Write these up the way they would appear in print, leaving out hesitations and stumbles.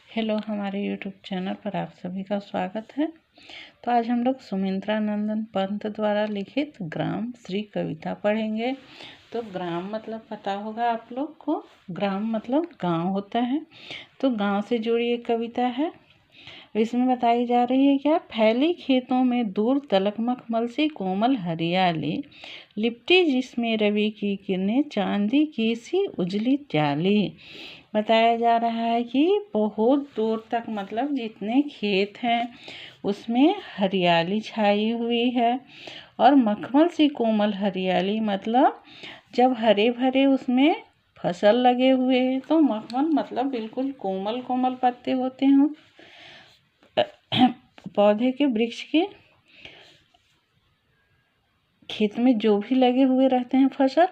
Hello, हमारे YouTube channel पर आप सभी का स्वागत है। तो आज हम लोग सुमित्रा नंदन पंत द्वारा लिखित ग्राम श्री कविता पढ़ेंगे। तो ग्राम मतलब पता होगा आप लोग को, ग्राम मतलब गांव होता है। तो गांव से जुड़ी एक कविता है। इसमें बताई जा रही है क्या, फैली खेतों में दूर तलक मखमल से कोमल हरियाली, लिपटी जिसमें रवि की किरणें चांदी की सी उजली जाली। बताया जा रहा है कि बहुत दूर तक मतलब जितने खेत हैं उसमें हरियाली छाई हुई है। और मखमल सी कोमल हरियाली मतलब जब हरे भरे उसमें फसल लगे हुए हैं तो मखमल मतलब बिल्कुल कोमल कोमल पत्ते होते हैं पौधे के, वृक्ष के। खेत में जो भी लगे हुए रहते हैं फसल,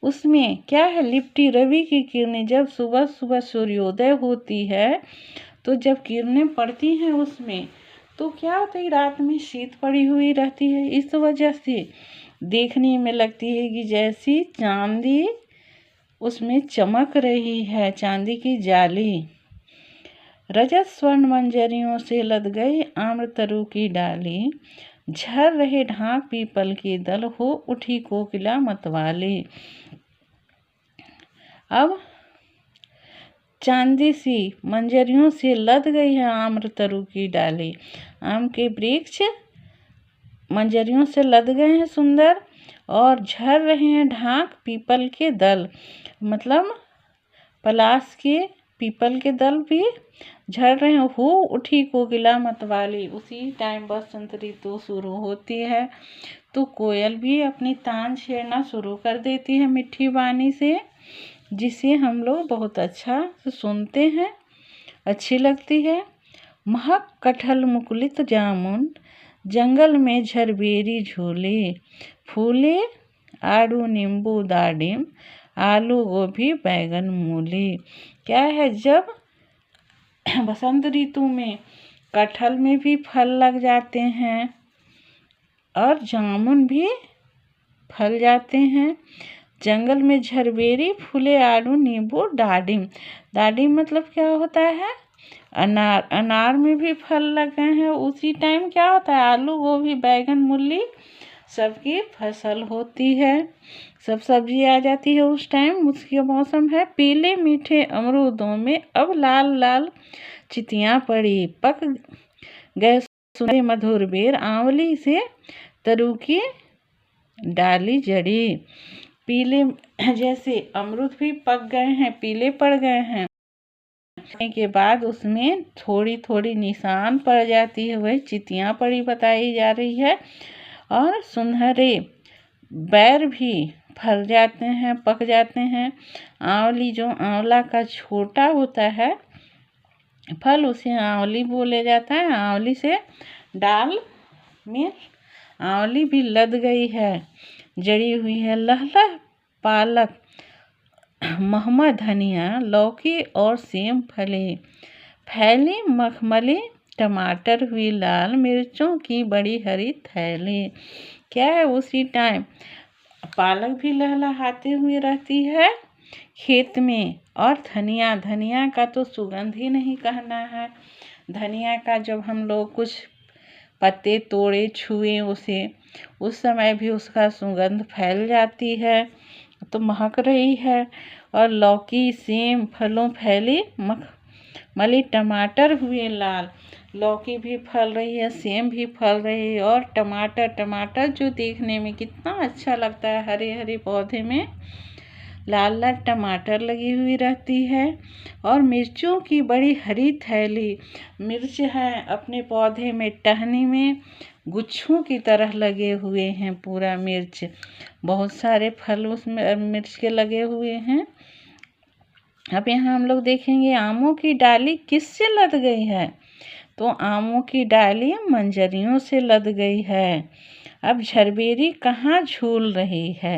उसमें क्या है, लिपटी रवि की किरणें। जब सुबह सुबह सूर्योदय होती है तो जब किरणें पड़ती हैं उसमें तो क्या होता है, रात में शीत पड़ी हुई रहती है। इस वजह से देखने में लगती है कि जैसी चांदी उसमें चमक रही है, चांदी की जाली। रजत स्वर्ण मंजरियों से लद गई आम्र तरु की डाली, झर रहे ढाक पीपल के दल, हो उठी कोकिला मतवाली। अब चांदी सी मंजरियों से लद गई है आम्र तरु की डाली। आम के वृक्ष मंजरियों से लद गए हैं सुंदर, और झर रहे हैं ढाक पीपल के दल, मतलब पलाश के पीपल के दल भी झड़ रहे हैं। हो उठी कोकिला मतवाली, उसी टाइम बसंत ऋतु शुरू होती है तो कोयल भी अपनी तान छेड़ना शुरू कर देती है मीठी वाणी से, जिसे हम लोग बहुत अच्छा से सुनते हैं, अच्छी लगती है। महक कटहल मुकुलित जामुन, जंगल में झरबेरी झूले, फूले आड़ू नींबू दाडिम, आलू गोभी बैगन मूली। क्या है, जब बसंत ऋतु में कटहल में भी फल लग जाते हैं और जामुन भी फल जाते हैं, जंगल में झरबेरी, फूले आड़ू नींबू दाडिम। दाडिम मतलब क्या होता है, अनार। अनार में भी फल लग गए हैं। उसी टाइम क्या होता है, आलू गोभी बैगन मूली सबकी फसल होती है, सब सब्जी आ जाती है उस टाइम, उसके मौसम है। पीले मीठे अमरूदों में अब लाल लाल चितियाँ पड़ी, पक गए सुनहरे मधुर बेर, आंवली से तरु की डाली जड़ी। पीले जैसे अमरूद भी पक गए हैं, पीले पड़ गए हैं के बाद उसमें थोड़ी थोड़ी निशान पड़ जाती है, वही चितियाँ पड़ी बताई जा रही है। और सुनहरे बैर भी फल जाते हैं, पक जाते हैं। आंवली, जो आंवला का छोटा होता है फल, उसे आंवली बोले जाता है। आंवली से डाल में आंवली भी लद गई है, जड़ी हुई है। लहलह पालक महमा धनिया, लौकी और सेम फले, फैली मखमली टमाटर हुई लाल, मिर्चों की बड़ी हरी थैली। क्या है, उसी टाइम पालक भी लहलहाती हुई रहती है खेत में। और धनिया, धनिया का तो सुगंध ही नहीं कहना है। धनिया का जब हम लोग कुछ पत्ते तोड़े छुए उसे, उस समय भी उसका सुगंध फैल जाती है, तो महक रही है। और लौकी सेम फलों फैली मखमली, टमाटर हुए लाल, लौकी भी फल रही है, सेम भी फल रही है। और टमाटर, टमाटर जो देखने में कितना अच्छा लगता है, हरे हरे पौधे में लाल लाल टमाटर लगी हुई रहती है। और मिर्चों की बड़ी हरी थैली, मिर्च है अपने पौधे में टहनी में गुच्छों की तरह लगे हुए हैं, पूरा मिर्च, बहुत सारे फल उसमें मिर्च के लगे हुए हैं। अब यहाँ हम लोग देखेंगे आमों की डाली किससे लद गई है, तो आमों की डाली मंजरियों से लद गई है। अब झरबेरी कहाँ झूल रही है,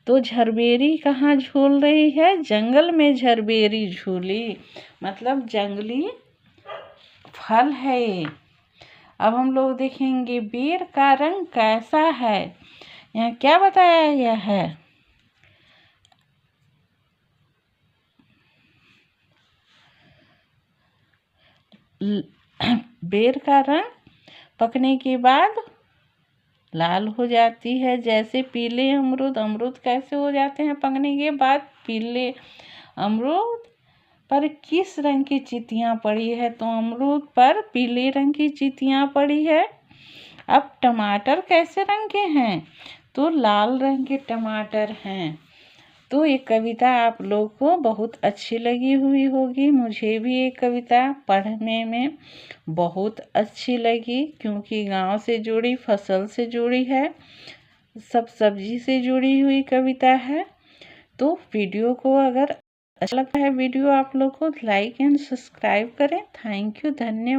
तो झरबेरी कहाँ झूल रही है, जंगल में झरबेरी झूली, मतलब जंगली फल है ये। अब हम लोग देखेंगे बेर का रंग कैसा है। यहाँ क्या बताया गया है, बेर का रंग पकने के बाद लाल हो जाती है। जैसे पीले अमरूद कैसे हो जाते हैं पकने के बाद? पीले अमरूद पर किस रंग की चींटियाँ पड़ी है? तो अमरूद पर पीले रंग की चींटियाँ पड़ी है। अब टमाटर कैसे रंग के हैं? तो लाल रंग के टमाटर हैं। तो ये कविता आप लोग को बहुत अच्छी लगी हुई होगी। मुझे भी ये कविता पढ़ने में बहुत अच्छी लगी, क्योंकि गांव से जुड़ी, फसल से जुड़ी है, सब सब्जी से जुड़ी हुई कविता है। तो वीडियो को अगर अच्छा लगता है वीडियो आप लोग को लाइक एंड सब्सक्राइब करें। थैंक यू, धन्यवाद।